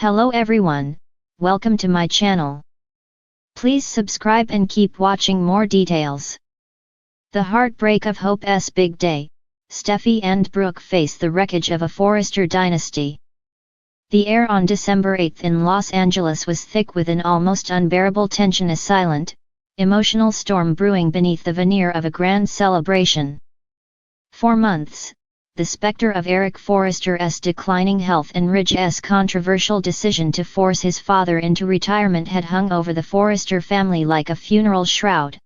Hello everyone, welcome to my channel. Please subscribe and keep watching more details. The heartbreak of Hope's big day, Steffy and Brooke face the wreckage of a Forrester dynasty. The air on December 8 in Los Angeles was thick with an almost unbearable tension, a silent, emotional storm brewing beneath the veneer of a grand celebration. For months, the specter of Eric Forrester's declining health and Ridge's controversial decision to force his father into retirement had hung over the Forrester family like a funeral shroud.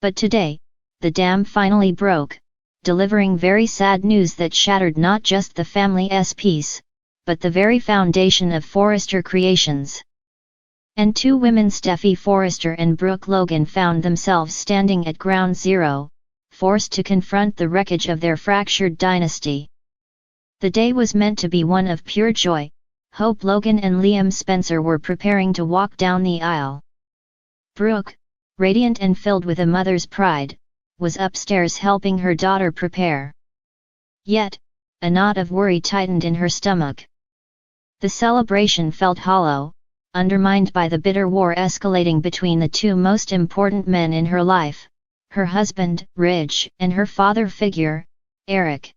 But today, the dam finally broke, delivering very sad news that shattered not just the family's peace, but the very foundation of Forrester creations. And two women, Steffy Forrester and Brooke Logan, found themselves standing at ground zero, forced to confront the wreckage of their fractured dynasty. The day was meant to be one of pure joy. Hope Logan and Liam Spencer were preparing to walk down the aisle. Brooke, radiant and filled with a mother's pride, was upstairs helping her daughter prepare. Yet, a knot of worry tightened in her stomach. The celebration felt hollow, undermined by the bitter war escalating between the two most important men in her life, her husband, Ridge, and her father figure, Eric.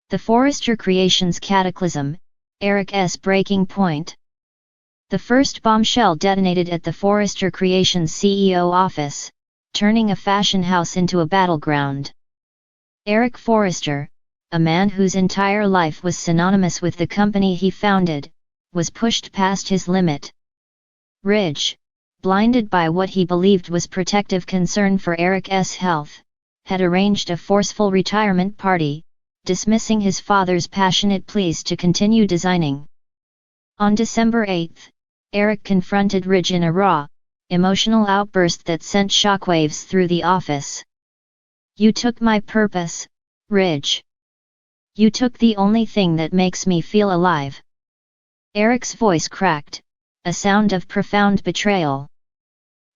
The Forrester creations cataclysm, Eric's breaking point. The first bombshell detonated at the Forrester Creations CEO office, turning a fashion house into a battleground. Eric Forrester, a man whose entire life was synonymous with the company he founded, was pushed past his limit. Ridge, blinded by what he believed was protective concern for Eric's health, had arranged a forceful retirement party, dismissing his father's passionate pleas to continue designing. On December 8, Eric confronted Ridge in a raw, emotional outburst that sent shockwaves through the office. "You took my purpose, Ridge. You took the only thing that makes me feel alive." Eric's voice cracked, a sound of profound betrayal.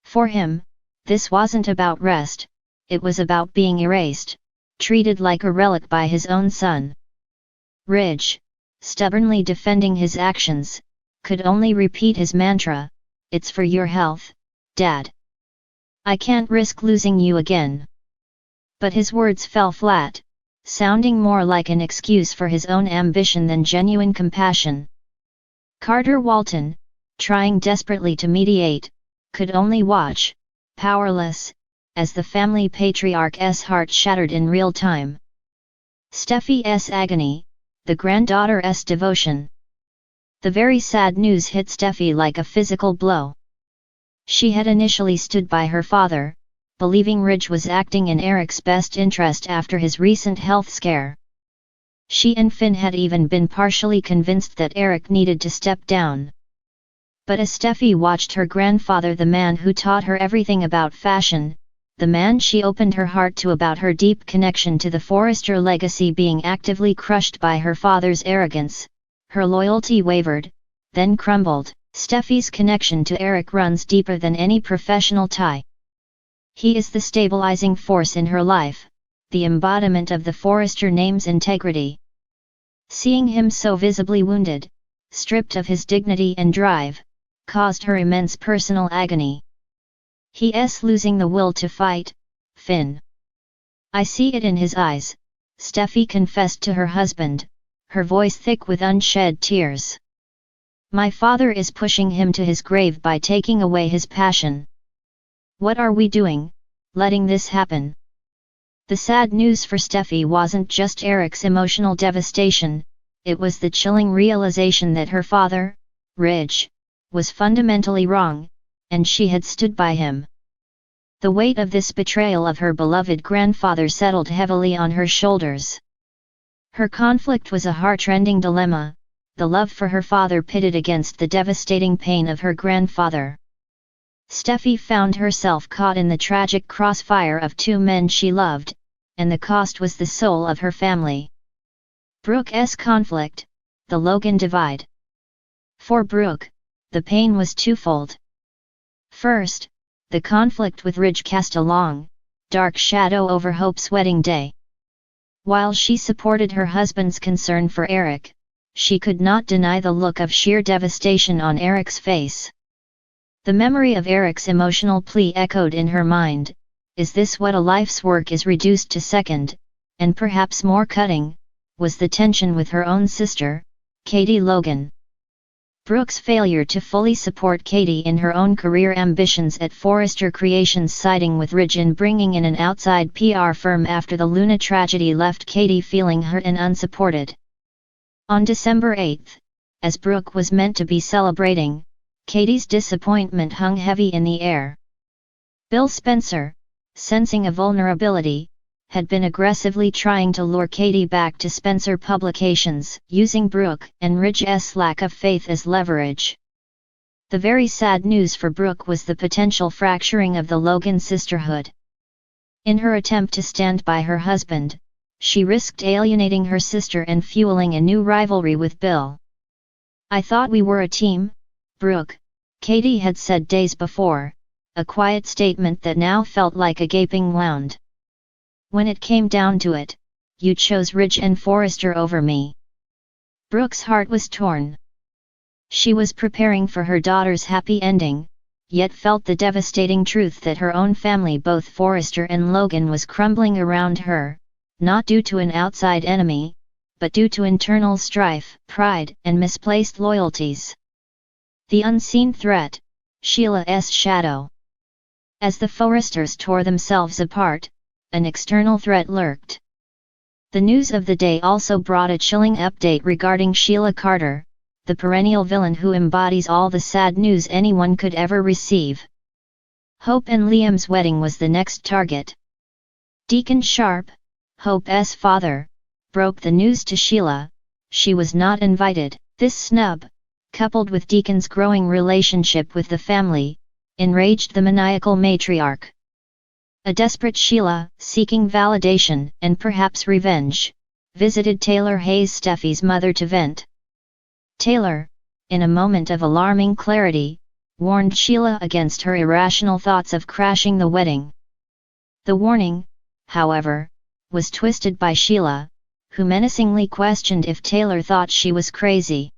For him, this wasn't about rest, it was about being erased, treated like a relic by his own son. Ridge, stubbornly defending his actions, could only repeat his mantra, "It's for your health, Dad. I can't risk losing you again." But his words fell flat, sounding more like an excuse for his own ambition than genuine compassion. Carter Walton, trying desperately to mediate, could only watch, powerless, as the family patriarch's heart shattered in real time. Steffy's agony, the granddaughter's devotion. The very sad news hit Steffy like a physical blow. She had initially stood by her father, believing Ridge was acting in Eric's best interest after his recent health scare. She and Finn had even been partially convinced that Eric needed to step down. But as Steffy watched her grandfather, the man who taught her everything about fashion, the man she opened her heart to about her deep connection to the Forrester legacy, being actively crushed by her father's arrogance, her loyalty wavered, then crumbled. Steffy's connection to Eric runs deeper than any professional tie. He is the stabilizing force in her life, the embodiment of the Forrester name's integrity. Seeing him so visibly wounded, stripped of his dignity and drive, caused her immense personal agony. "He's losing the will to fight, Finn. I see it in his eyes," Steffy confessed to her husband, her voice thick with unshed tears. "My father is pushing him to his grave by taking away his passion. What are we doing, letting this happen?" The sad news for Steffy wasn't just Eric's emotional devastation, it was the chilling realization that her father, Ridge, was fundamentally wrong, and she had stood by him. The weight of this betrayal of her beloved grandfather settled heavily on her shoulders. Her conflict was a heart-rending dilemma, the love for her father pitted against the devastating pain of her grandfather. Steffy found herself caught in the tragic crossfire of two men she loved, and the cost was the soul of her family. Brooke's conflict, the Logan divide. For Brooke, the pain was twofold. First, the conflict with Ridge cast a long, dark shadow over Hope's wedding day. While she supported her husband's concern for Eric, she could not deny the look of sheer devastation on Eric's face. The memory of Eric's emotional plea echoed in her mind. Is this what a life's work is reduced to? Second, and perhaps more cutting, was the tension with her own sister, Katie Logan. Brooke's failure to fully support Katie in her own career ambitions at Forrester Creations, siding with Ridge in bringing in an outside PR firm after the Luna tragedy, left Katie feeling hurt and unsupported. On December 8, as Brooke was meant to be celebrating, Katie's disappointment hung heavy in the air. Bill Spencer, sensing a vulnerability, had been aggressively trying to lure Katie back to Spencer Publications, using Brooke and Ridge's lack of faith as leverage. The very sad news for Brooke was the potential fracturing of the Logan sisterhood. In her attempt to stand by her husband, she risked alienating her sister and fueling a new rivalry with Bill. "I thought we were a team, Brooke," Katie had said days before, a quiet statement that now felt like a gaping wound. "When it came down to it, you chose Ridge and Forrester over me." Brooke's heart was torn. She was preparing for her daughter's happy ending, yet felt the devastating truth that her own family, both Forrester and Logan, was crumbling around her, not due to an outside enemy, but due to internal strife, pride, and misplaced loyalties. The unseen threat, Sheila's shadow. As the Forresters tore themselves apart, an external threat lurked. The news of the day also brought a chilling update regarding Sheila Carter, the perennial villain who embodies all the sad news anyone could ever receive. Hope and Liam's wedding was the next target. Deacon Sharp, Hope's father, broke the news to Sheila. She was not invited. This snub, coupled with Deacon's growing relationship with the family, enraged the maniacal matriarch. A desperate Sheila, seeking validation and perhaps revenge, visited Taylor Hayes, Steffy's mother, to vent. Taylor, in a moment of alarming clarity, warned Sheila against her irrational thoughts of crashing the wedding. The warning, however, was twisted by Sheila, who menacingly questioned if Taylor thought she was crazy.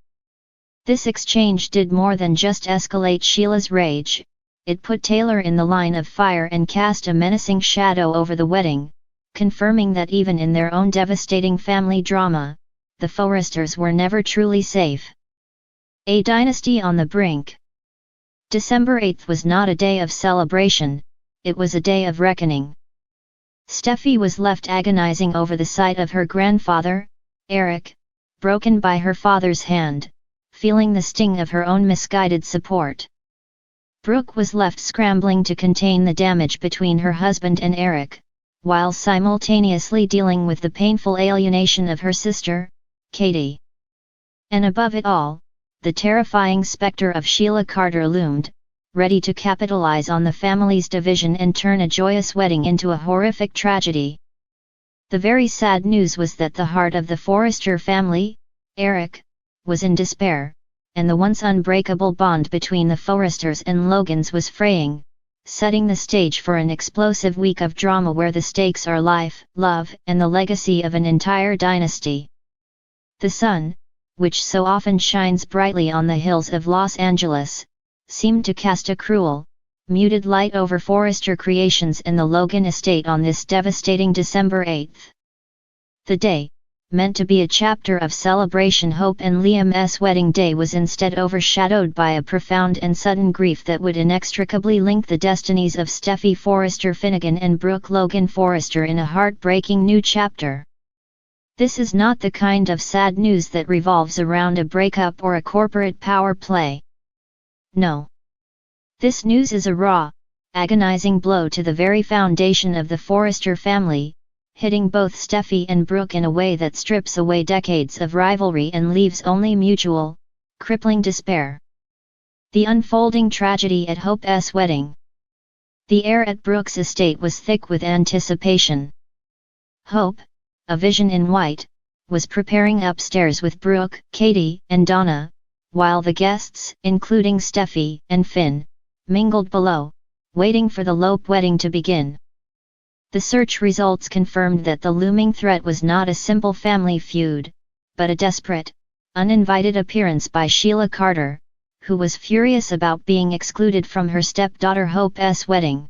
This exchange did more than just escalate Sheila's rage. It put Taylor in the line of fire and cast a menacing shadow over the wedding, confirming that even in their own devastating family drama, the Forresters were never truly safe. A dynasty on the brink. December 8 was not a day of celebration, it was a day of reckoning. Steffy was left agonizing over the sight of her grandfather, Eric, broken by her father's hand, feeling the sting of her own misguided support. Brooke was left scrambling to contain the damage between her husband and Eric, while simultaneously dealing with the painful alienation of her sister, Katie. And above it all, the terrifying specter of Sheila Carter loomed, ready to capitalize on the family's division and turn a joyous wedding into a horrific tragedy. The very sad news was that the heart of the Forrester family, Eric, was in despair, and the once unbreakable bond between the Forresters and Logans was fraying, setting the stage for an explosive week of drama where the stakes are life, love, and the legacy of an entire dynasty. The sun, which so often shines brightly on the hills of Los Angeles, seemed to cast a cruel, muted light over Forrester Creations and the Logan estate on this devastating December 8. The day, meant to be a chapter of celebration, Hope and Liam's wedding day, was instead overshadowed by a profound and sudden grief that would inextricably link the destinies of Steffy Forrester Finnegan and Brooke Logan Forrester in a heartbreaking new chapter. This is not the kind of sad news that revolves around a breakup or a corporate power play. No. This news is a raw, agonizing blow to the very foundation of the Forrester family, hitting both Steffy and Brooke in a way that strips away decades of rivalry and leaves only mutual, crippling despair. The unfolding tragedy at Hope's wedding. The air at Brooke's estate was thick with anticipation. Hope, a vision in white, was preparing upstairs with Brooke, Katie, and Donna, while the guests, including Steffy and Finn, mingled below, waiting for the Lope wedding to begin. The search results confirmed that the looming threat was not a simple family feud, but a desperate, uninvited appearance by Sheila Carter, who was furious about being excluded from her stepdaughter Hope's wedding.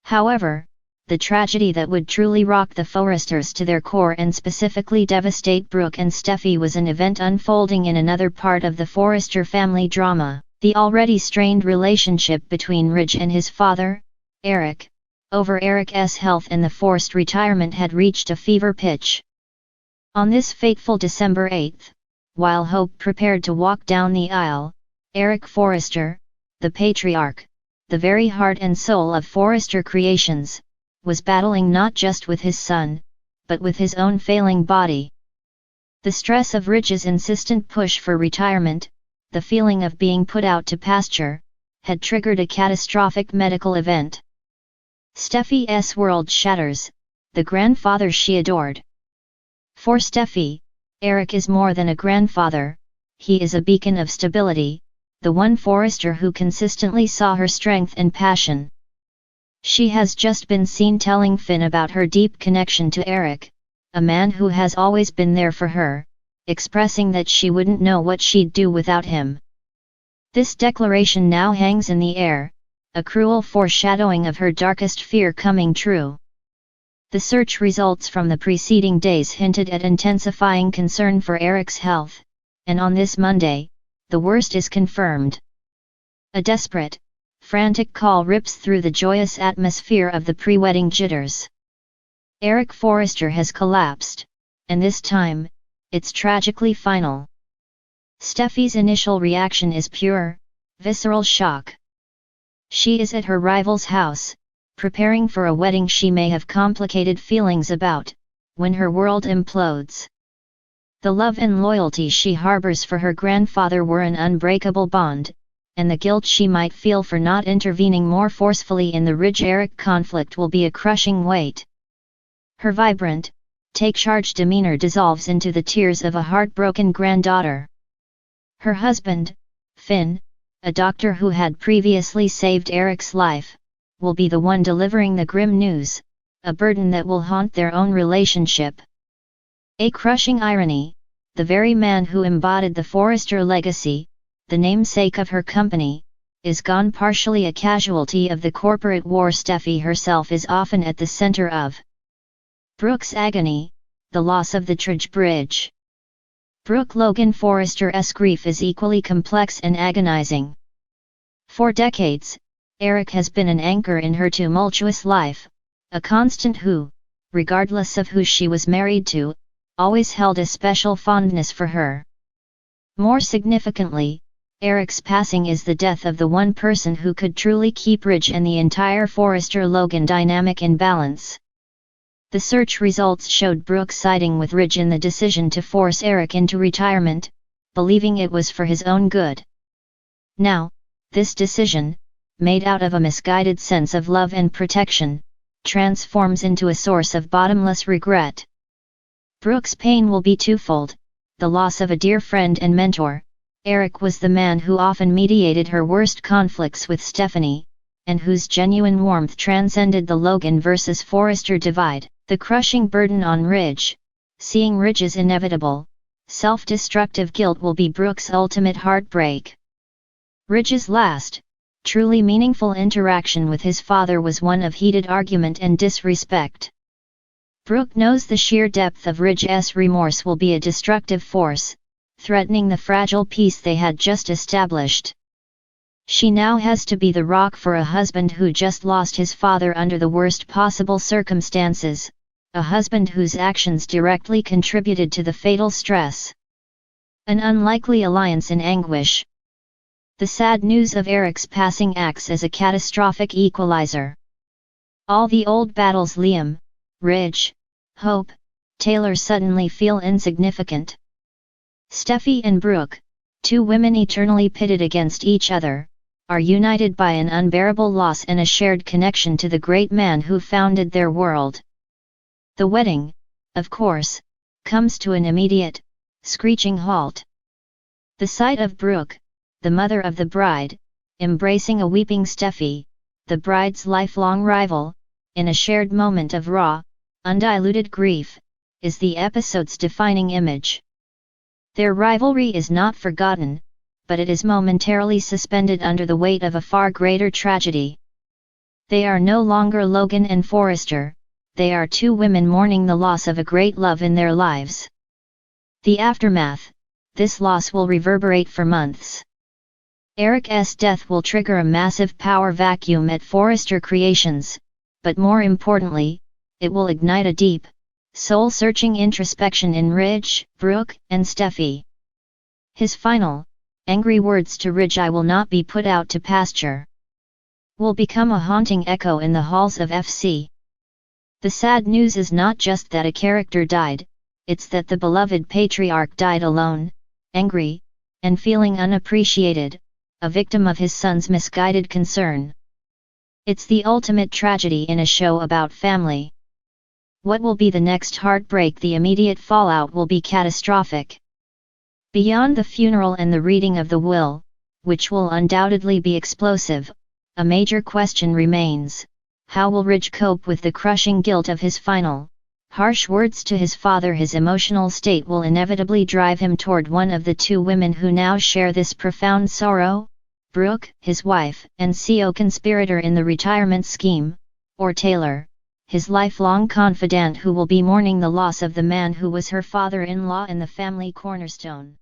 However, the tragedy that would truly rock the Forresters to their core and specifically devastate Brooke and Steffy was an event unfolding in another part of the Forrester family drama, the already strained relationship between Ridge and his father, Eric, over Eric's health and the forced retirement had reached a fever pitch. On this fateful December 8, while Hope prepared to walk down the aisle, Eric Forrester, the patriarch, the very heart and soul of Forrester Creations, was battling not just with his son, but with his own failing body. The stress of Ridge's insistent push for retirement, the feeling of being put out to pasture, had triggered a catastrophic medical event. Steffy's world shatters, the grandfather she adored. For Steffy, Eric is more than a grandfather, he is a beacon of stability, the one Forrester who consistently saw her strength and passion. She has just been seen telling Finn about her deep connection to Eric, a man who has always been there for her, expressing that she wouldn't know what she'd do without him. This declaration now hangs in the air, a cruel foreshadowing of her darkest fear coming true. The search results from the preceding days hinted at intensifying concern for Eric's health, and on this Monday, the worst is confirmed. A desperate, frantic call rips through the joyous atmosphere of the pre-wedding jitters. Eric Forrester has collapsed, and this time, it's tragically final. Steffy's initial reaction is pure, visceral shock. She is at her rival's house, preparing for a wedding she may have complicated feelings about, when her world implodes. The love and loyalty she harbors for her grandfather were an unbreakable bond, and the guilt she might feel for not intervening more forcefully in the Ridge-Eric conflict will be a crushing weight. Her vibrant, take-charge demeanor dissolves into the tears of a heartbroken granddaughter. Her husband, Finn, a doctor who had previously saved Eric's life, will be the one delivering the grim news, a burden that will haunt their own relationship. A crushing irony, the very man who embodied the Forrester legacy, the namesake of her company, is gone, partially a casualty of the corporate war Steffy herself is often at the center of. Brooke's agony, the loss of the Tridge Bridge. Brooke Logan Forrester's grief is equally complex and agonizing. For decades, Eric has been an anchor in her tumultuous life, a constant who, regardless of who she was married to, always held a special fondness for her. More significantly, Eric's passing is the death of the one person who could truly keep Ridge and the entire Forrester-Logan dynamic in balance. The search results showed Brooke siding with Ridge in the decision to force Eric into retirement, believing it was for his own good. Now, this decision, made out of a misguided sense of love and protection, transforms into a source of bottomless regret. Brooke's pain will be twofold: the loss of a dear friend and mentor. Eric was the man who often mediated her worst conflicts with Stephanie, and whose genuine warmth transcended the Logan versus Forrester divide. The crushing burden on Ridge, seeing Ridge's inevitable, self-destructive guilt, will be Brooke's ultimate heartbreak. Ridge's last, truly meaningful interaction with his father was one of heated argument and disrespect. Brooke knows the sheer depth of Ridge's remorse will be a destructive force, threatening the fragile peace they had just established. She now has to be the rock for a husband who just lost his father under the worst possible circumstances, a husband whose actions directly contributed to the fatal stress. An unlikely alliance in anguish. The sad news of Eric's passing acts as a catastrophic equalizer. All the old battles Liam, Ridge, Hope, Taylor suddenly feel insignificant. Steffy and Brooke, two women eternally pitted against each other, are united by an unbearable loss and a shared connection to the great man who founded their world. The wedding, of course, comes to an immediate, screeching halt. The sight of Brooke, the mother of the bride, embracing a weeping Steffy, the bride's lifelong rival, in a shared moment of raw, undiluted grief, is the episode's defining image. Their rivalry is not forgotten, but it is momentarily suspended under the weight of a far greater tragedy. They are no longer Logan and Forrester, they are two women mourning the loss of a great love in their lives. The aftermath: this loss will reverberate for months. Eric's death will trigger a massive power vacuum at Forrester Creations, but more importantly, it will ignite a deep, soul-searching introspection in Ridge, Brooke, and Steffy. His final, angry words to Ridge, "I will not be put out to pasture," will become a haunting echo in the halls of FC. The sad news is not just that a character died, it's that the beloved patriarch died alone, angry, and feeling unappreciated, a victim of his son's misguided concern. It's the ultimate tragedy in a show about family. What will be the next heartbreak? The immediate fallout will be catastrophic. Beyond the funeral and the reading of the will, which will undoubtedly be explosive, a major question remains: how will Ridge cope with the crushing guilt of his final, harsh words to his father? His emotional state will inevitably drive him toward one of the two women who now share this profound sorrow: Brooke, his wife and co-conspirator in the retirement scheme, or Taylor, his lifelong confidant who will be mourning the loss of the man who was her father-in-law and the family cornerstone.